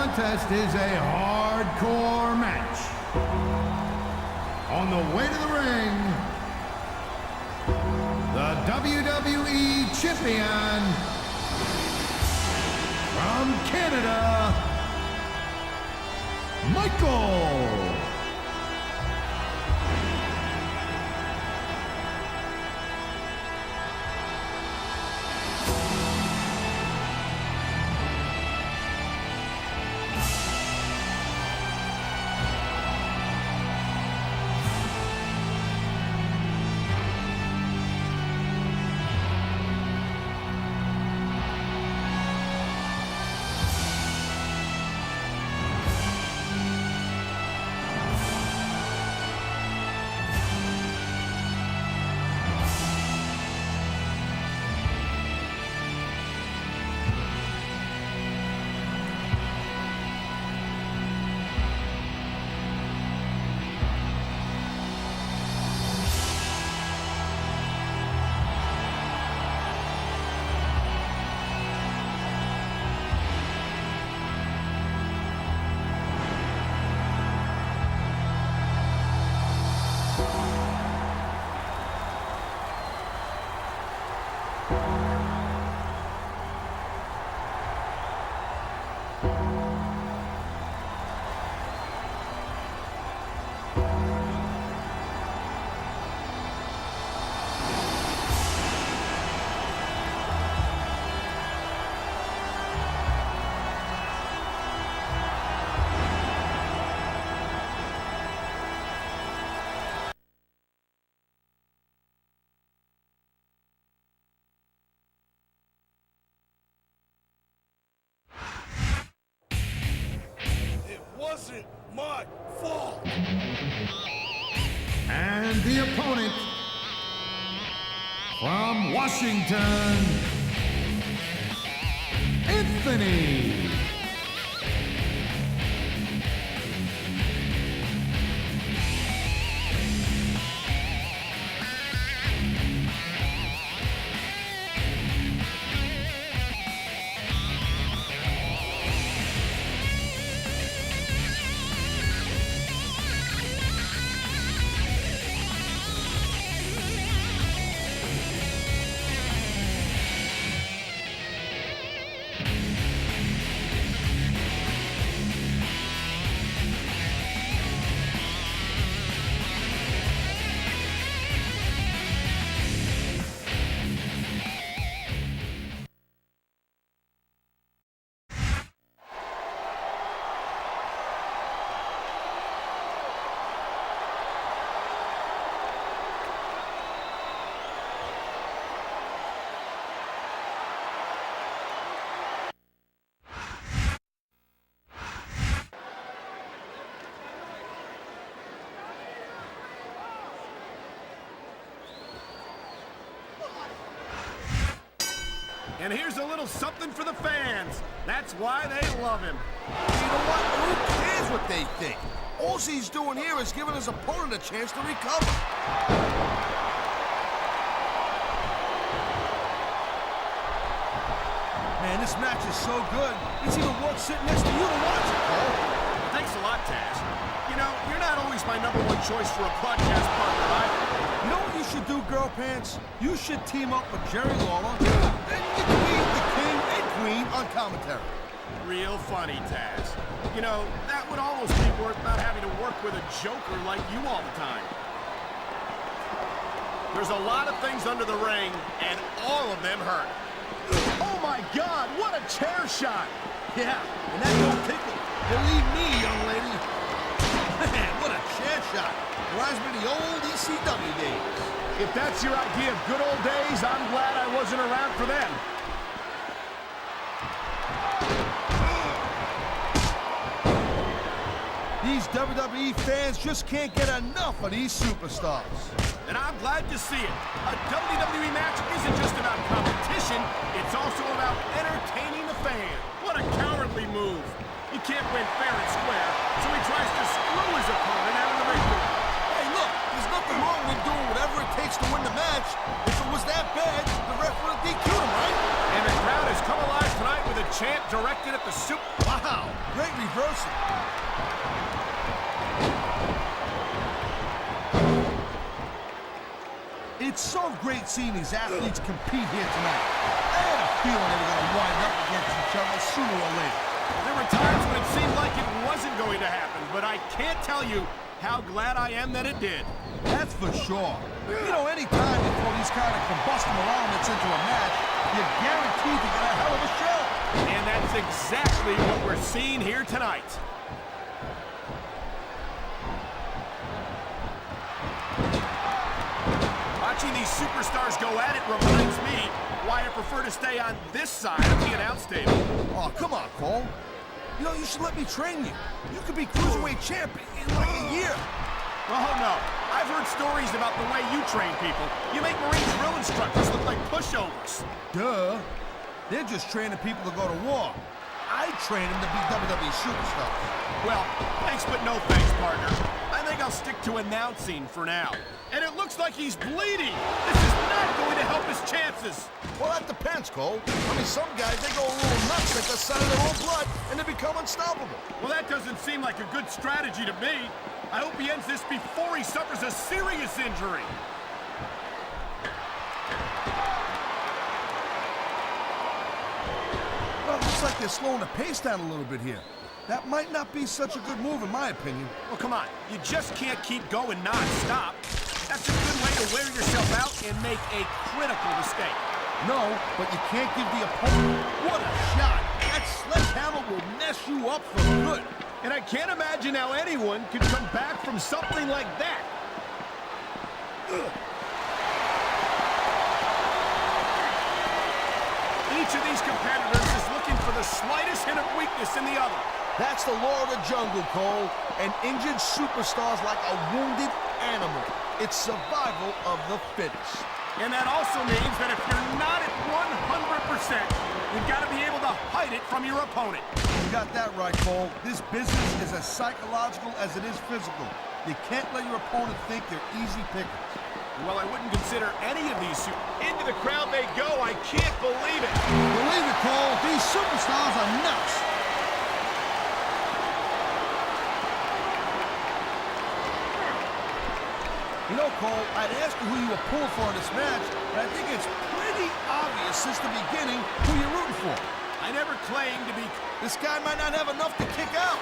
contest is a hardcore match. On the way to the ring, the WWE Champion from Canada, Michael. Wasn't my fault. And the opponent from Washington, Anthony. And here's a little something for the fans. That's why they love him. You know what? Who cares what they think? All he's doing here is giving his opponent a chance to recover. Man, this match is so good. It's even worth sitting next to you to watch it, Cole. Thanks a lot, Taz. You know, you're not always my #1 choice for a podcast partner, either. You know what you should do, Girl Pants? You should team up with Jerry Lawler, and you can be the king and queen on commentary. Real funny, Taz. You know, that would almost be worth not having to work with a joker like you all the time. There's a lot of things under the ring, and all of them hurt. Oh my God, what a chair shot! Yeah, and that don't tickle. Believe me, young lady. Man, what a chair shot. Reminds me of the old ECW days. If that's your idea of good old days, I'm glad I wasn't around for them. These WWE fans just can't get enough of these superstars. And I'm glad to see it. A WWE match isn't just about competition, it's also about entertaining the fan. What a cowardly move. He can't win fair and square, so he tries to screw his opponent out of the ring. Hey, look, there's nothing wrong with doing whatever it takes to win the match. If it was that bad, the ref would have DQ'd him, right? And the crowd has come alive tonight with a chant directed at the Wow, great so great seeing these athletes compete here tonight. I had a feeling they were going to wind up against each other sooner or later. There were times when it seemed like it wasn't going to happen, but I can't tell you how glad I am that it did. That's for sure. You know, any time you throw these kind of combustible elements into a match, you're guaranteed to get a hell of a show. And that's exactly what we're seeing here tonight. Watching these superstars go at it reminds me why I prefer to stay on this side of the announce table. Oh, come on, Cole. You know, you should let me train you. You could be cruiserweight champion in like a year. Oh, no. I've heard stories about the way you train people. You make Marine drill instructors look like pushovers. Duh. They're just training people to go to war. I train them to be WWE superstars. Well, thanks but no thanks, partner. I think I'll stick to announcing for now. And it looks like he's bleeding. This is not going to help his chances. Well, that depends, Cole. I mean, some guys, they go a little nuts at the sight of their own blood, and they become unstoppable. Well, that doesn't seem like a good strategy to me. I hope he ends this before he suffers a serious injury. Well, it looks like they're slowing the pace down a little bit here. That might not be such a good move, in my opinion. Well, come on. You just can't keep going non-stop. That's a good way to wear yourself out and make a critical mistake. No, but you can't give the opponent... What a shot! That sledgehammer will mess you up for good. And I can't imagine how anyone could come back from something like that. Each of these competitors is looking for the slightest hint of weakness in the other. That's the law of the jungle, Cole. An injured superstar's like a wounded animal. It's survival of the fittest. And that also means that if you're not at 100%, you've got to be able to hide it from your opponent. You got that right, Cole. This business is as psychological as it is physical. You can't let your opponent think they're easy pickings. Well, I wouldn't consider any of these Into the crowd they go. I can't believe it. Believe it, Cole. These superstars are nuts. You know, Cole, I'd ask you who you were pulling for in this match, but I think it's pretty obvious since the beginning who you're rooting for. I never claimed to be... This guy might not have enough to kick out.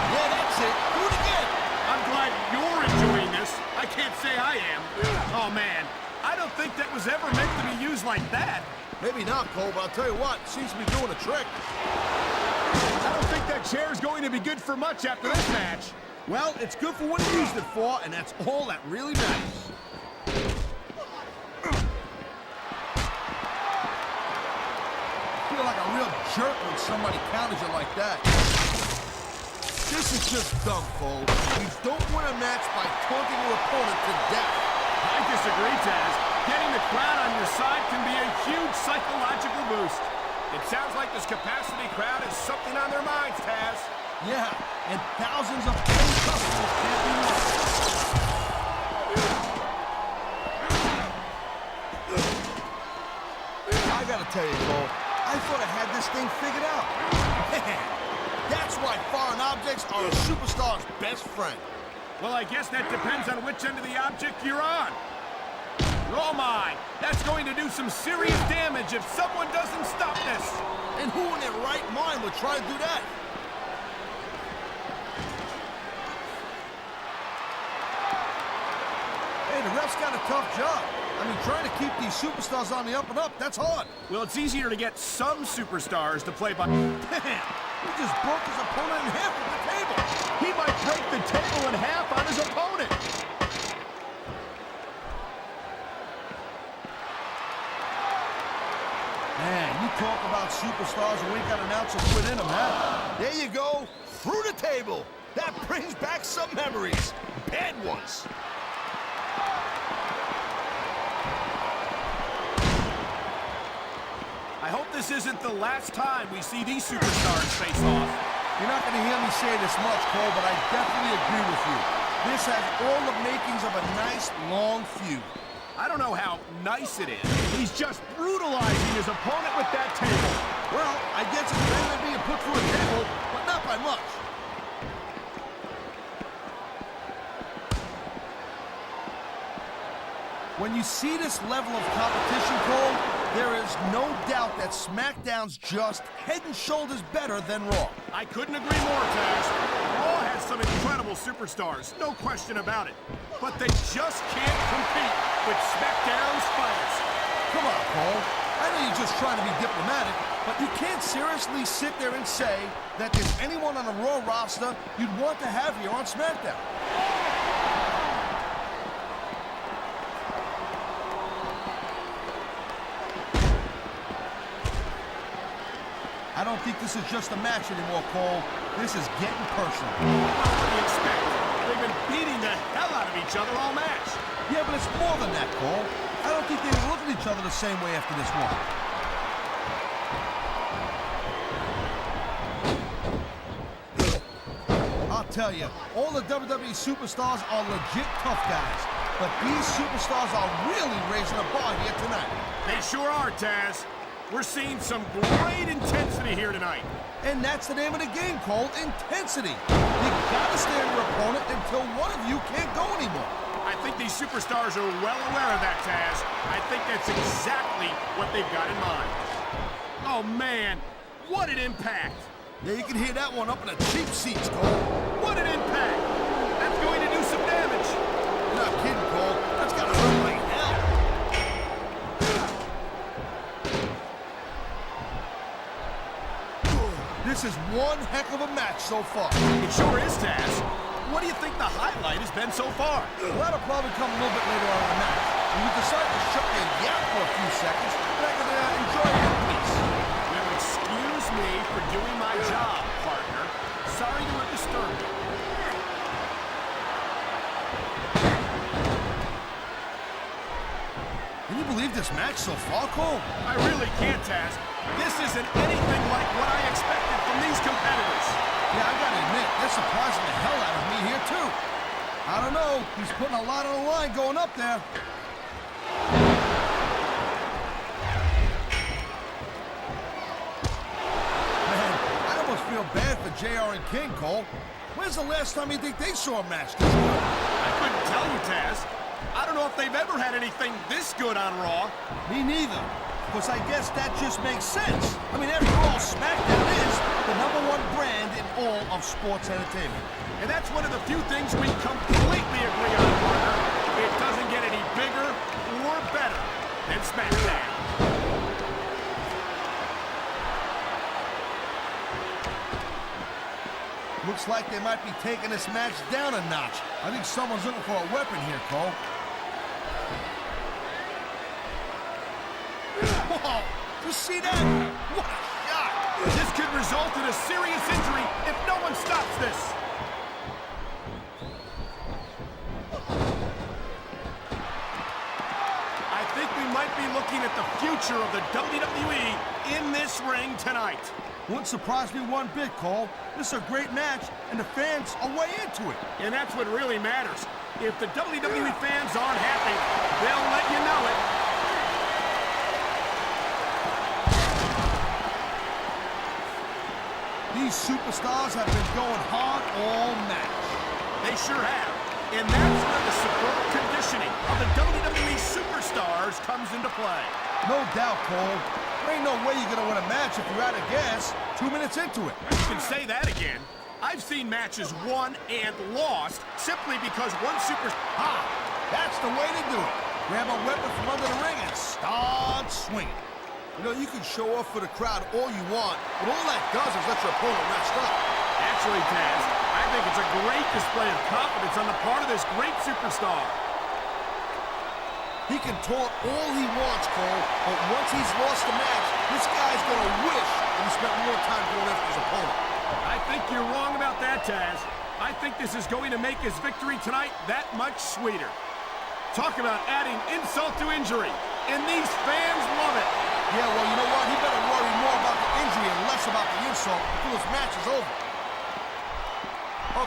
Yeah, that's it. Do it again. I'm glad you're enjoying this. I can't say I am. Oh, man. I don't think that was ever meant to be used like that. Maybe not, Cole, but I'll tell you what, it seems to be doing a trick. I don't think that chair's going to be good for much after this match. Well, it's good for what he used it for, and that's all that really matters. I feel like a real jerk when somebody counters you like that. This is just dumb, Cole. You don't win a match by taunting your opponent to death. I disagree, Taz. Getting the crowd on your side can be a huge psychological boost. It sounds like this capacity crowd has something on their minds, Taz. Yeah, and thousands of paying customers can't be won. I gotta tell you, Cole, I thought I had this thing figured out. Man, that's why foreign objects are a superstar's best friend. Well, I guess that depends on which end of the object you're on. Oh my, that's going to do some serious damage if someone doesn't stop this. And who in their right mind would try to do that? Hey, the ref's got a tough job. I mean, trying to keep these superstars on the up and up, that's hard. Well, it's easier to get some superstars to play by... Damn, he just broke his opponent in half with the table. He might break the table in half on his opponent. Man, you talk about superstars who ain't got announcers within them, huh? There you go, through the table. That brings back some memories. Bad ones. I hope this isn't the last time we see these superstars face off. You're not going to hear me say this much, Cole, but I definitely agree with you. This has all the makings of a nice, long feud. I don't know how nice it is. He's just brutalizing his opponent with that table. Well, I guess it's better than being put through a table, but not by much. When you see this level of competition, Cole, there is no doubt that SmackDown's just head and shoulders better than Raw. I couldn't agree more, Taz. Raw has some incredible superstars, no question about it. But they just can't compete with SmackDown's finest. Come on, Cole. I know you're just trying to be diplomatic, but you can't seriously sit there and say that there's anyone on the Raw roster you'd want to have here on SmackDown. I don't think this is just a match anymore, Cole. This is getting personal. What do you expect? They've been beating the hell out of each other all match. Yeah, but it's more than that, Cole. I don't think they look at each other the same way after this one. I'll tell you, all the WWE superstars are legit tough guys, but these superstars are really raising the bar here tonight. They sure are, Taz. We're seeing some great intensity here tonight. And that's the name of the game, Cole, intensity. You gotta stay on your opponent until one of you can't go anymore. I think these superstars are well aware of that, Taz. I think that's exactly what they've got in mind. Oh, man, what an impact. Yeah, you can hear that one up in the cheap seats, Cole. What an impact. That's going to do some damage. You're not kidding, Cole. That's gotta hurt like hell. This is one heck of a match so far. It sure is, Taz. What do you think the highlight has been so far? Well, that'll probably come a little bit later on in the match. When you decide to shut your yap for a few seconds, then I can enjoy it in peace. Well, excuse me for doing my job, partner. Sorry to have disturbed you. Can you believe this match so far, Cole? I really can't, Taz. This isn't anything like what I expected from these competitors. Yeah, I gotta admit, they're surprising the hell out of me here, too. I don't know. He's putting a lot on the line going up there. Man, I almost feel bad for JR and King, Cole. When's the last time you think they saw a match this good? I couldn't tell you, Taz. I don't know if they've ever had anything this good on Raw. Me neither. Because I guess that just makes sense. I mean, after all, SmackDown is the #1 brand in all of sports entertainment. And that's one of the few things we completely agree on, partner. It doesn't get any bigger or better than SmackDown. Looks like they might be taking this match down a notch. I think someone's looking for a weapon here, Cole. Whoa! You see that? What a shot! This could result in a serious injury if no one stops this. I think we might be looking at the future of the WWE in this ring tonight. Wouldn't surprise me one bit, Cole. This is a great match, and the fans are way into it. And that's what really matters. If the WWE fans aren't happy, they'll let you know it. These superstars have been going hard all match. They sure have. And that's where the superb conditioning of the WWE superstars comes into play. No doubt, Cole. There ain't no way you're gonna win a match if you're out of gas 2 minutes into it. You can say that again. I've seen matches won and lost simply because one That's the way to do it. Grab a weapon from under the ring and start swinging. You know, you can show off for the crowd all you want, but all that does is let your opponent rest up. Actually, Taz, I think it's a great display of confidence on the part of this great superstar. He can taunt all he wants, Cole, but once he's lost the match, this guy's gonna wish that he spent more time going after his opponent. I think you're wrong about that, Taz. I think this is going to make his victory tonight that much sweeter. Talk about adding insult to injury, and these fans love it. Yeah, well, you know what? He better worry more about the injury and less about the insult until his match is over.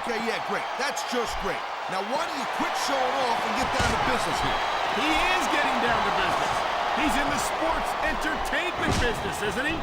Okay, yeah, great. That's just great. Now, why don't you quit showing off and get down to business here? He is getting down to business. He's in the sports entertainment business, isn't he?